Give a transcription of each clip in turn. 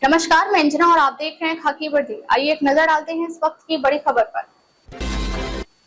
नमस्कार, मैं अंजना और आप देख रहे हैं खाकी वर्दी। आइए एक नजर डालते हैं इस वक्त की बड़ी खबर पर।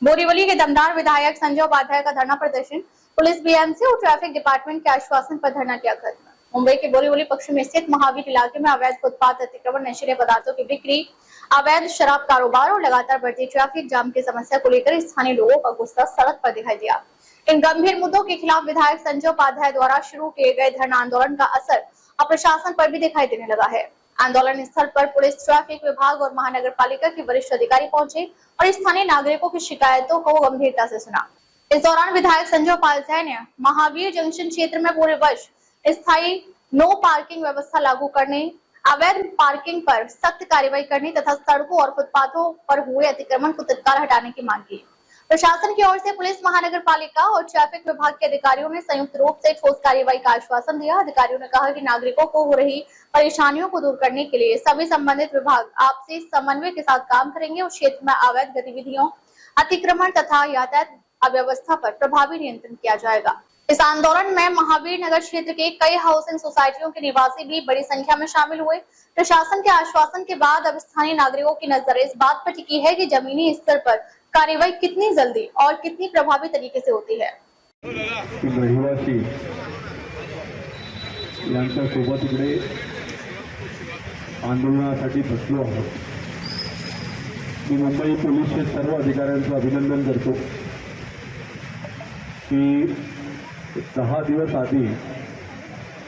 बोरीवली के दमदार विधायक संजय उपाध्याय का धरना प्रदर्शन। पुलिस, बीएमसी और ट्रैफिक डिपार्टमेंट के आश्वासन पर धरना किया खत्म। मुंबई के बोरीवली पश्चिम में स्थित महावीर इलाके में अवैध फुटपाथ अतिक्रमण, नशीले पदार्थों की बिक्री, अवैध शराब कारोबार और लगातार बढ़ती ट्रैफिक जाम की समस्या को लेकर स्थानीय लोगों का गुस्सा सड़क पर दिखाई दिया। इन गंभीर मुद्दों के खिलाफ विधायक संजय उपाध्याय द्वारा शुरू किए गए धरना आंदोलन का असर अब प्रशासन पर भी दिखाई देने लगा है। आंदोलन स्थल पर पुलिस, ट्रैफिक विभाग और महानगर पालिका के वरिष्ठ अधिकारी पहुंचे और स्थानीय नागरिकों की शिकायतों को गंभीरता से सुना। इस दौरान विधायक संजय उपाध्याय ने महावीर जंक्शन क्षेत्र में पूरे वर्ष स्थायी नो पार्किंग व्यवस्था लागू करने, अवैध पार्किंग पर सख्त कार्रवाई करने तथा सड़कों और फुटपाथों पर हुए अतिक्रमण को तत्काल हटाने की मांग की। प्रशासन की ओर से पुलिस, महानगर पालिका और ट्रैफिक विभाग के अधिकारियों ने संयुक्त रूप से ठोस कार्रवाई का आश्वासन दिया। अधिकारियों ने कहा कि नागरिकों को हो रही परेशानियों को दूर करने के लिए सभी संबंधित विभाग आपसी समन्वय के साथ काम करेंगे और क्षेत्र में अवैध गतिविधियों, अतिक्रमण तथा यातायात अव्यवस्था पर प्रभावी नियंत्रण किया जाएगा। इस आंदोलन में महावीर नगर क्षेत्र के कई हाउसिंग सोसाइटियों के निवासी भी बड़ी संख्या में शामिल हुए। प्रशासन के आश्वासन के बाद अब स्थानीय नागरिकों की नजर इस बात पर टिकी है कि जमीनी स्तर पर कार्रवाई कितनी जल्दी और कितनी प्रभावी तरीके से होती है। रहिवासी यांच्या सोबत इकडे आंदोलनासाठी बसलो आहोत। मी मुंबई पोलीसचे सर्व अधिकाऱ्यांचं अभिनंदन करतो की 10 दिवस आधी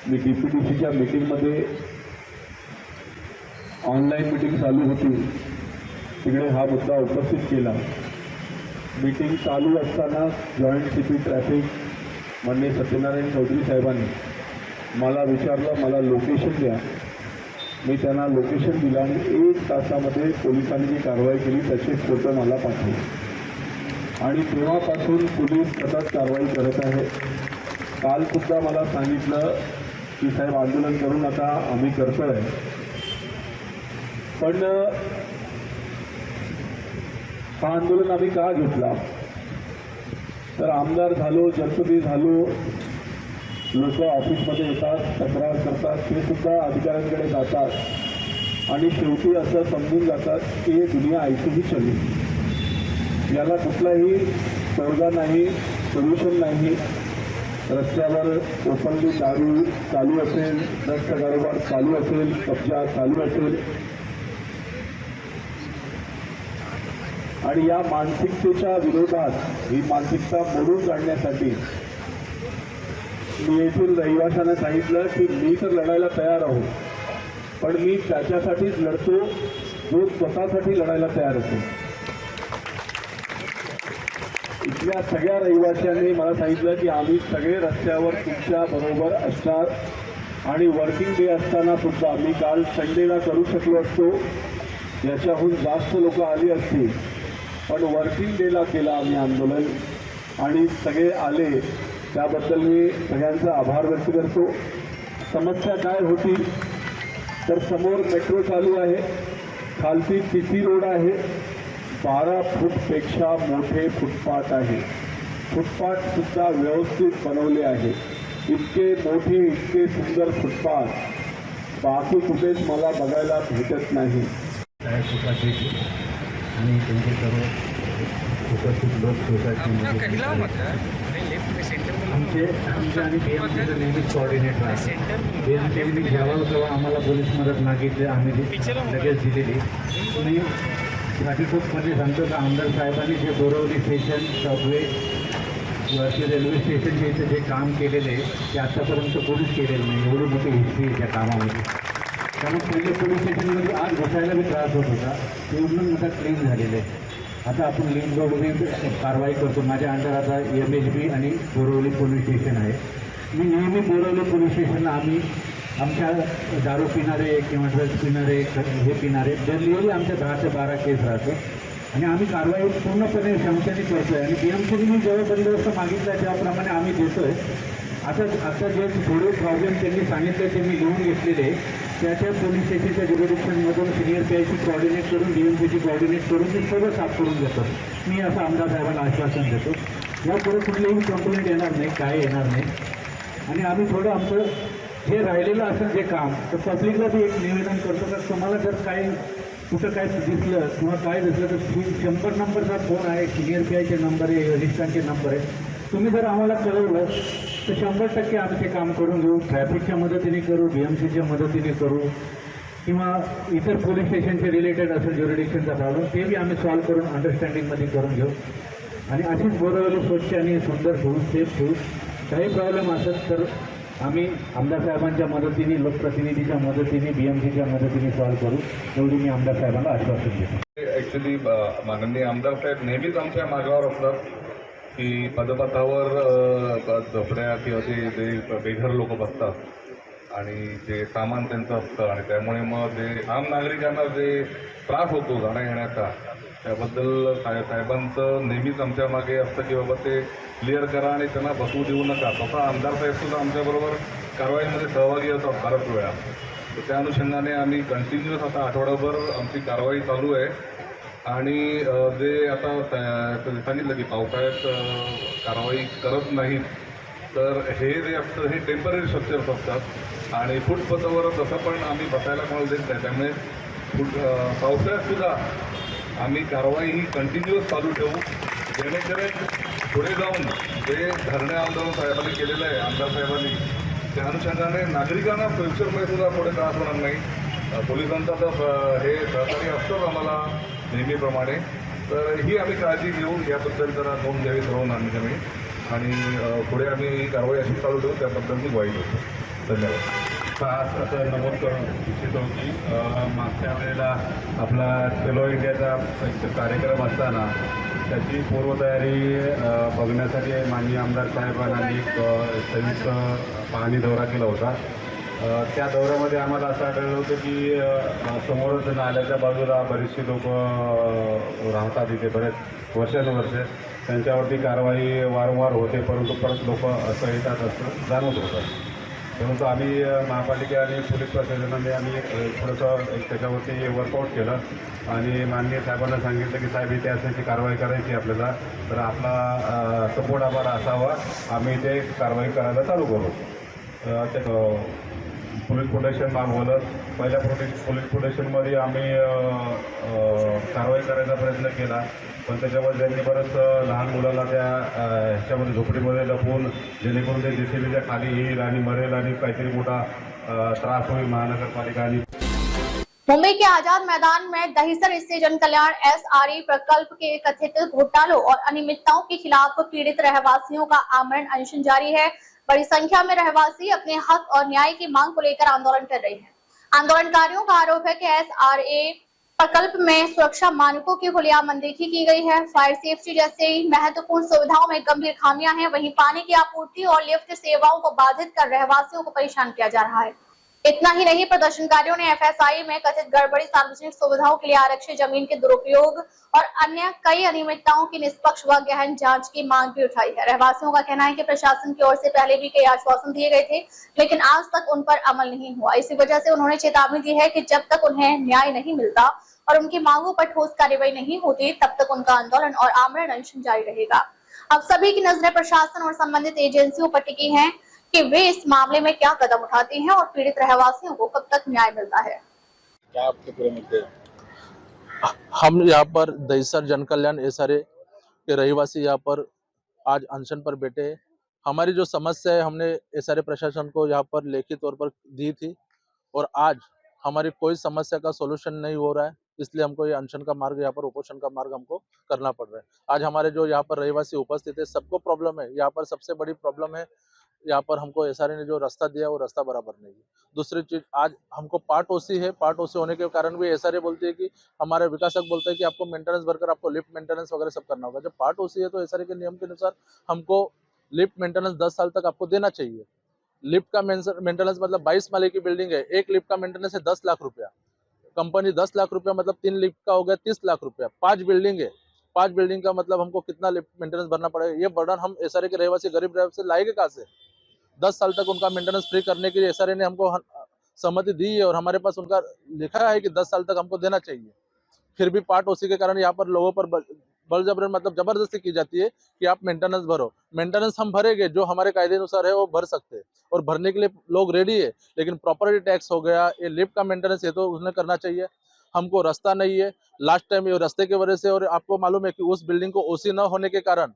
मी डीपीटीसीच्या मीटिंगमध्ये ऑनलाईन मीटिंग चालू होती, तिकडे हा मुद्दा उपस्थित केला। मीटिंग चालू असताना जॉईंट सीपी ट्रॅफिक माननीय सत्यनारायण चौधरी साहेबांनी मला विचारलं, मला लोकेशन द्या। मी त्यांना लोकेशन दिलं आणि 1 तासामध्ये पोलिसांनी जी कारवाई केली त्याचे फोटो मला पाठवले आणि तेव्हापासून पोलीस सतत कारवाई करत आहे। काल सुद्धा मला सांगितलं की साहेब आंदोलन करू नका, आम्ही करतोय। पण हा आंदोलन आम्ही का घेतला तर आमदार झालो, जनप्रतिनिधी झालो, लोक ऑफिसमध्ये येतात, तक्रार करतात, ते सुद्धा अधिकाऱ्यांकडे जातात आणि शेवटी असं समजून जातात की हे दुनिया ऐसे ही चली, याला कुठलाही तोडगा नाही, सोल्युशन नाही। रस्त्यावर ओपनली दारू चालू असेल, ड्रग्सचा कारोबार चालू असेल, कब्जा चालू असेल आणि या मानसिकतेच्या विरोधात ही मानसिकता मोडून काढण्यासाठी मी येथील रहिवाशांना सांगितलं की मी तर लढायला तयार आहो, पण मी त्याच्यासाठीच लढतो जो स्वतःसाठी लढायला तयार असेल। इथल्या सगळ्या रहिवाशांनी मला सांगितलं की आम्ही सगळे रस्त्यावर तुमच्या बरोबर असणार आणि वर्किंग डे असताना सुद्धा मी काल संडेला करू शकलो असतो, याच्याहून जास्त लोक आली असतील, पण वर्किंग डेला केला आम्ही आंदोलन आणि सगळे आले, त्याबद्दल मी सगळ्यांचा आभार व्यक्त करतो। समस्या काय होती तर समोर मेट्रो चालू आहे, खालती सीसी रोड आहे, 12 फूटपेक्षा मोठे फुटपाथ आहे। फुटपाथ सुद्धा व्यवस्थित बनवले आहे। इतके मोठे, इतके सुंदर फुटपाथ बाकी कुठेच मला बघायला भेटत नाही। आणि त्यांचे सर्व उपस्थित लोक सोसायटीमध्ये आमचे आणि बीएमसीचं नेहमीच कोऑर्डिनेटर आहे। बीएमसीने घ्यावं तेव्हा आम्हाला पोलीस मदत मागितली, आम्ही लगेच दिलेली। मी ट्रॅफिकमध्ये सांगतो का आमदार साहेबांनी जे बोरवली स्टेशन, सबवे वरती रेल्वे स्टेशनचे इथे जे काम केलेले ते आत्तापर्यंत कोणीच केलेलं नाही। एवढी मोठी हिस्ट्री आहे त्या कामामध्ये। त्यामुळे पहिले पोलीस स्टेशनमध्ये आग घुसायला बी त्रास होत होता, ते पूर्ण मोठा क्लीन झालेलं आहे। आता आपण लिंक रोडने कारवाई करतो। माझ्या अंडर आता MHB आणि बोरवली पोलीस स्टेशन आहे। मी नेहमी बोरवली पोलीस स्टेशनला आम्ही आमच्या दारू पिणारे किंवा ड्रग्स पिणारे, हे पिणारे डेली आमच्या 10 ते 12 केस राहतं आणि आम्ही कारवाई पूर्णपणे क्षमतेने करतो आहे। आणि BMCने मी जेव्हा बंदोबस्त मागितला त्याप्रमाणे आम्ही देतो आहे। आता जे थोडे प्रॉब्लेम त्यांनी सांगितले ते मी लिहून घेतलेले, त्या पोलीस स्टेशनच्या ज्युरिडिक्शनमधून सिनियर PIC कोऑर्डिनेट करून, BMCची कोऑर्डिनेट करून ते सगळं साफ करून देतो। मी असं आमदार साहेबांना आश्वासन देतो, यापुढे कुठलीही कंप्लेंट येणार नाही, काय येणार नाही। आणि आम्ही थोडं आमचं जे राहिलेलं असेल जे काम तर पब्लिकला बी एक निवेदन करतो का तुम्हाला जर काही कुठं काय दिसलं किंवा काय दिसलं तर 100 नंबरचा फोन आहे, सिनियर PIचे नंबर आहे, वरिष्ठांचे नंबर आहे. तुम्ही जर आम्हाला कळवलं तर 100% आम्ही ते काम करून घेऊ. ट्रॅफिकच्या मदतीने करू, BMCच्या मदतीने करू किंवा इतर पोलीस स्टेशनचे रिलेटेड असेल ज्युरिडिक्शनचा प्रॉब्लेम ते बी आम्ही सॉल्व्ह करून अंडरस्टँडिंगमध्ये करून घेऊ. आणि अशीच बोरवली स्वच्छ आणि सुंदर ठेवू, सेफ ठेवू. काही प्रॉब्लेम असेल तर आम्ही आमदार साहेबांच्या मदतीने, लोकप्रतिनिधीच्या मदतीने, BMCच्या मदतीने सॉल्व्ह करू, एवढी मी आमदार साहेबांना आश्वासन देतो. ॲक्च्युली माननीय आमदार साहेब नेहमीच आमच्या मागावर असतात की पदपथावर झोपड्या किंवा जे बेघर लोक बसतात आणि जे सामान त्यांचं असतं आणि त्यामुळे मग जे आम नागरिकांना जे त्रास होतो जाण्या येण्याचा त्याबद्दल साहेबांचं नेहमीच आमच्या मागे असतं की बाबा ते क्लिअर करा आणि त्यांना बसवू देऊ नका. तसा आमदार साहेबसुद्धा आमच्याबरोबर कारवाईमध्ये सहभागी होतात बऱ्याच वेळा. तर त्या अनुषंगाने आम्ही कंटिन्युअस आता आठवडाभर आमची कारवाई चालू आहे. आणि जे आता सांगितलं की पावसाळ्यात कारवाई करत नाहीत तर हे जे असतं हे टेम्पररी स्ट्रक्चर्स असतात आणि फुटपथावर तसं पण आम्ही बसायला कोणाला देत नाही. त्यामुळे पावसाळ्यातसुद्धा आम्ही कारवाई ही कंटिन्युअस चालू ठेवू जेणेकरून पुढे जाऊन जे धरणे आंदोलन साहेबांनी केलेलं आहे आमदार साहेबांनी त्या अनुषंगाने नागरिकांना फ्युचरमध्ये सुद्धा पुढे त्रास होणार नाही. पोलिसांचा तर हे सहकार्य असतंच आम्हाला नेहमीप्रमाणे. तर ही आम्ही काळजी घेऊ याबद्दल जरा नोंद घ्यावी सर्व नागरिकांनी आणि पुढे आम्ही ही कारवाई अशी चालू ठेवू त्याबद्दल मी ग्वाही देतो. धन्यवाद. खास असं नमूद करून इच्छितो की मागच्या वेळेला आपला खेलो इंडियाचा एक कार्यक्रम असताना त्याची पूर्वतयारी बघण्यासाठी माननीय आमदार साहेबांनी एक संयुक्त पाहणी दौरा केला होता. त्या दौऱ्यामध्ये आम्हाला असं आढळलं होतं की समोरच नाल्याच्या बाजूला बरेचसे लोक राहतात इथे बरेच वर्षानुवर्षे. त्यांच्यावरती कारवाई वारंवार होते परंतु परत लोक असं येतात असं जाणवत होतं. परंतु आम्ही महापालिका आणि पोलीस प्रशासनाने आम्ही थोडंसं त्याच्यावरती वर्कआउट केलं आणि माननीय साहेबांना सांगितलं की साहेब इथे असायची कारवाई करायची आपल्याला तर आपला सपोर्ट आम्हाला असावा, आम्ही इथे कारवाई करायला चालू करू. ते पोलीस प्रोटेक्शन मागवलं. पहिल्या पोलीस प्रोटेक्शनमध्ये आम्ही कारवाई करायचा प्रयत्न केला पण त्याच्यामध्ये त्यांनी बरंच लहान मुलाला त्या ह्याच्यामध्ये झोपडीमध्ये लपवून जेणेकरून ते JCBच्या खाली येईल आणि मरेल आणि काहीतरी मोठा त्रास होईल महानगरपालिका आणि. मुंबई के आजाद मैदान में दहिसर स्थित जन कल्याण SRE प्रकल्प के कथित घोटालों और अनियमितताओं के खिलाफ पीड़ित रहवासियों का आमरण अनशन जारी है। बड़ी संख्या में रहवासी अपने हक और न्याय की मांग को लेकर आंदोलन कर रहे हैं। आंदोलनकारियों का आरोप है कि SRA प्रकल्प में सुरक्षा मानकों की खुलेआम अनदेखी की गई है। फायर सेफ्टी जैसे महत्वपूर्ण सुविधाओं में गंभीर खामियां हैं। वहीं पानी की आपूर्ति और लिफ्ट सेवाओं को बाधित कर रहवासियों को परेशान किया जा रहा है। इतना ही नहीं, प्रदर्शनकारियों ने FSI में कथित गड़बड़ी, सार्वजनिक सुविधाओं के लिए आरक्षित जमीन के दुरुपयोग और अन्य कई अनियमितताओं की निष्पक्ष व गहन जांच की मांग भी उठाई है। रहवासियों का कहना है कि प्रशासन की ओर से पहले भी कई आश्वासन दिए गए थे लेकिन आज तक उन पर अमल नहीं हुआ। इसी वजह से उन्होंने चेतावनी दी है कि जब तक उन्हें न्याय नहीं मिलता और उनकी मांगों पर ठोस कार्रवाई नहीं होती तब तक उनका आंदोलन और आमरण अनशन जारी रहेगा। अब सभी की नजरें प्रशासन और संबंधित एजेंसियों पर टिकी हैं कि वे इस मामले में क्या कदम उठाती हैं और पीड़ित रहवासियों को कब तक न्याय मिलता है। क्या आपके पूरे मुद्दे? हम यहाँ पर दहिसर जन कल्याण SRA के रहवासी यहाँ पर आज अनशन पर बैठे हैं। हमारी जो समस्या है हमने SRA प्रशासन को यहाँ पर लिखित तौर पर दी थी और आज हमारी कोई समस्या का सोल्यूशन नहीं हो रहा है, इसलिए हमको ये अनशन का मार्ग, यहाँ पर उपोषण का मार्ग हमको करना पड़ रहा है। आज हमारे जो यहाँ पर रहवासी उपस्थित है सबको प्रॉब्लम है। यहाँ पर सबसे बड़ी प्रॉब्लम है, यहाँ पर हमको SRA ने जो रास्ता दिया वो रास्ता बराबर नहीं है। दूसरी चीज, आज हमको पार्ट ओसी है, पार्ट ओसी होने के कारण भी SRA बोलती है कि हमारे विकासक बोलते हैं कि आपको मेंटेनेंस भरकर आपको लिफ्ट मेंटेनेंस वगैरह सब करना होगा। जब पार्ट ओसी है तो SRA के नियम के अनुसार हमको लिफ्ट मेंटेनेंस 10 साल तक आपको देना चाहिए। लिफ्ट का मेंटेनेंस मतलब 22 माले की बिल्डिंग है, एक लिफ्ट का मेंटेनेंस है 10 लाख रुपया। कंपनी 10 लाख रुपया मतलब 3 लिफ्ट का हो गया 30 लाख रुपया। 5 बिल्डिंग है, 5 बिल्डिंग का मतलब हमको कितना लिफ्ट मेंटेनेंस भरना पड़ेगा। ये बर्डन हम SRA के रहवासी गरीब रहवासी लाएंगे कहाँ से? 10 साल तक उनका मेंटेनेंस फ्री करने के लिए SRA ने हमको सहमति दी है और हमारे पास उनका लिखा है कि 10 साल तक हमको देना चाहिए। फिर भी पार्ट ओसी के कारण यहाँ पर लोगों पर बल जबरन मतलब जबरदस्ती की जाती है कि आप मेंटेनेंस भरो। मेंटेनेंस हम भरेंगे, जो हमारे कायदे अनुसार है वो भर सकते हैं और भरने के लिए लोग रेडी है, लेकिन प्रॉपर्टी टैक्स हो गया, ये लिफ्ट का मेंटेनेंस, ये तो उसने करना चाहिए। हमको रास्ता नहीं है, लास्ट टाइम ये रास्ते की वजह से, और आपको मालूम है कि उस बिल्डिंग को ओसी न होने के कारण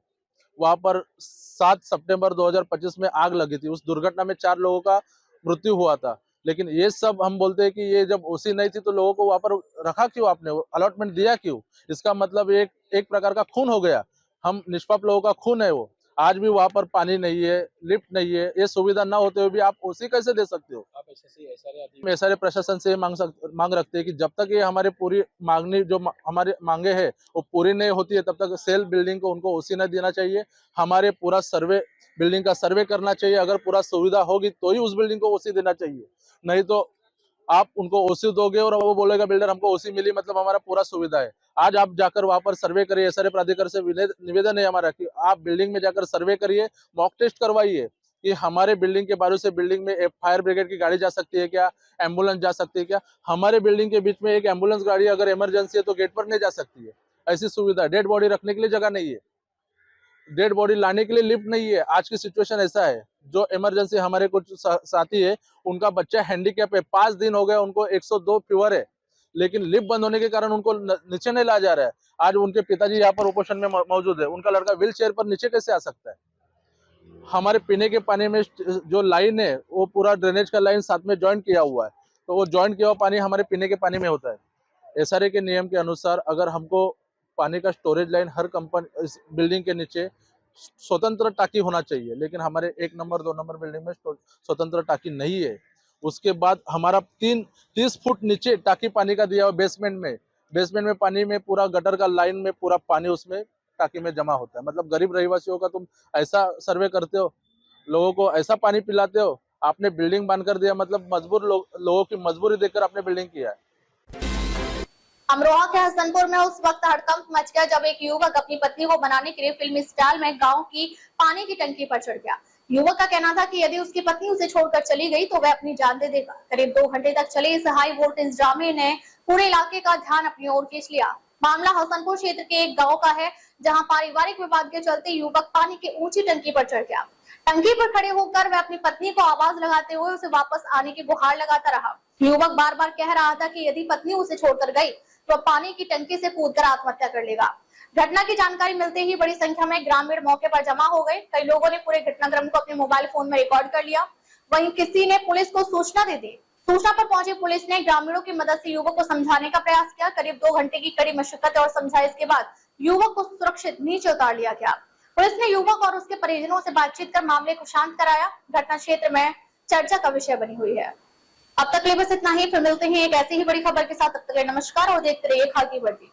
वहां पर 7 सितंबर 2025 में आग लगी थी। उस दुर्घटना में 4 लोगों का मृत्यु हुआ था। लेकिन ये सब हम बोलते हैं कि ये जब ओसी नहीं थी तो लोगों को वहां पर रखा क्यों, आपने अलॉटमेंट दिया क्यों? इसका मतलब एक प्रकार का खून हो गया। हम निष्पाप लोगों का खून है वो। आज भी वहां पर पानी नहीं है, लिफ्ट नहीं है, ये सुविधा ना होते हुए भी आप ओसी कैसे दे सकते हो? आप हम SRA प्रशासन से मांग रखते हैं कि जब तक ये हमारे पूरी मांगनी जो हमारे मांगे हैं वो पूरी नहीं होती है, तब तक सेल बिल्डिंग को उनको ओसी न देना चाहिए। हमारे पूरा सर्वे, बिल्डिंग का सर्वे करना चाहिए। अगर पूरा सुविधा होगी तो ही उस बिल्डिंग को ओसी देना चाहिए, नहीं तो आप उनको ओसी दोगे और वो बोलेगा बिल्डर हमको ओसी मिली मतलब हमारा पूरा सुविधा है। आज आप जाकर वहां पर सर्वे करिए। SRA प्राधिकरण से निवेदन है हमारा कि आप बिल्डिंग में जाकर सर्वे करिए, मॉक टेस्ट करवाइए कि हमारे बिल्डिंग के बाजू से बिल्डिंग में एक फायर ब्रिगेड की गाड़ी जा सकती है क्या, एम्बुलेंस जा सकती है क्या? हमारे बिल्डिंग के बीच में एक एम्बुलेंस गाड़ी अगर इमरजेंसी है तो गेट पर नहीं जा सकती है, ऐसी सुविधा। डेड बॉडी रखने के लिए जगह नहीं है, डेड बॉडी लाने के लिए लिफ्ट नहीं है। आज की सिचुएशन ऐसा है, जो इमरजेंसी हमारे कुछ साथी है, उनका बच्चा हैंडीकैप है, 5 दिन हो गए उनको 102 फीवर है, लेकिन लिफ्ट बंद होने के कारण उनको नीचे नहीं लाया जा रहा है। आज उनके पिताजी यहाँ पर उपोषण में मौजूद है, उनका लड़का व्हील चेयर पर नीचे कैसे आ सकता है? हमारे पीने के पानी में जो लाइन है वो पूरा ड्रेनेज का लाइन साथ में ज्वाइंट किया हुआ है, तो वो ज्वाइंट किया हुआ पानी हमारे पीने के पानी में होता है। SRA के नियम के अनुसार अगर हमको पानी का स्टोरेज लाइन हर कंपनी इस बिल्डिंग के नीचे स्वतंत्र टाकी होना चाहिए, लेकिन हमारे 1 नंबर 2 नंबर बिल्डिंग में स्वतंत्र टाकी नहीं है। उसके बाद हमारा 30 फुट नीचे टाकी पानी का दिया हुआ बेसमेंट में पानी में पूरा गटर का लाइन में पूरा पानी उसमें टाकी में जमा होता है। मतलब गरीब रहिवासियों का तुम ऐसा सर्वे करते हो, लोगों को ऐसा पानी पिलाते हो। आपने बिल्डिंग बांध कर दिया, मतलब मजबूर लोगों की मजबूरी देखकर आपने बिल्डिंग किया है। अमरोहा के हसनपुर में उस वक्त हड़कंप मच गया जब एक युवक अपनी पत्नी को बनाने के लिए फिल्मी स्टाइल में गांव की पानी की टंकी पर चढ़ गया। युवक का कहना था कि यदि उसकी पत्नी उसे छोड़कर चली गई तो वह अपनी जान दे देगा। करीब 2 घंटे तक चले इस हाई वोल्टेज ड्रामे ने पूरे इलाके का ध्यान अपनी ओर खींच लिया। मामला हसनपुर क्षेत्र के एक गाँव का है, जहाँ पारिवारिक विवाद के चलते युवक पानी की ऊंची टंकी पर चढ़ गया। टंकी पर खड़े होकर वह अपनी पत्नी को आवाज लगाते हुए उसे वापस आने की गुहार लगाता रहा। युवक बार बार कह रहा था कि यदि पत्नी उसे छोड़कर गई तो पानी की टंकी से कूदकर आत्महत्या कर लेगा। घटना की जानकारी मिलते ही बड़ी संख्या में ग्रामीण मौके पर जमा हो गए। कई लोगों ने पूरे घटनाक्रम को अपने मोबाइल फोन में रिकॉर्ड कर लिया। वहीं किसी ने पुलिस को सूचना दे दी। सूचना पर पहुंची पुलिस ने ग्रामीणों की मदद से युवक को समझाने का प्रयास किया। करीब 2 घंटे की कड़ी मशक्कत और समझाइश के बाद युवक को सुरक्षित नीचे उतार लिया गया। पुलिस ने युवक और उसके परिजनों से बातचीत कर मामले को शांत कराया। घटना क्षेत्र में चर्चा का विषय बनी हुई है। अब तक के लिए बस इतना ही, फिर मिलते हैं एक ऐसी ही बड़ी खबर के साथ। तब तक के लिए नमस्कार और देखते रहिए खाकी वर्दी।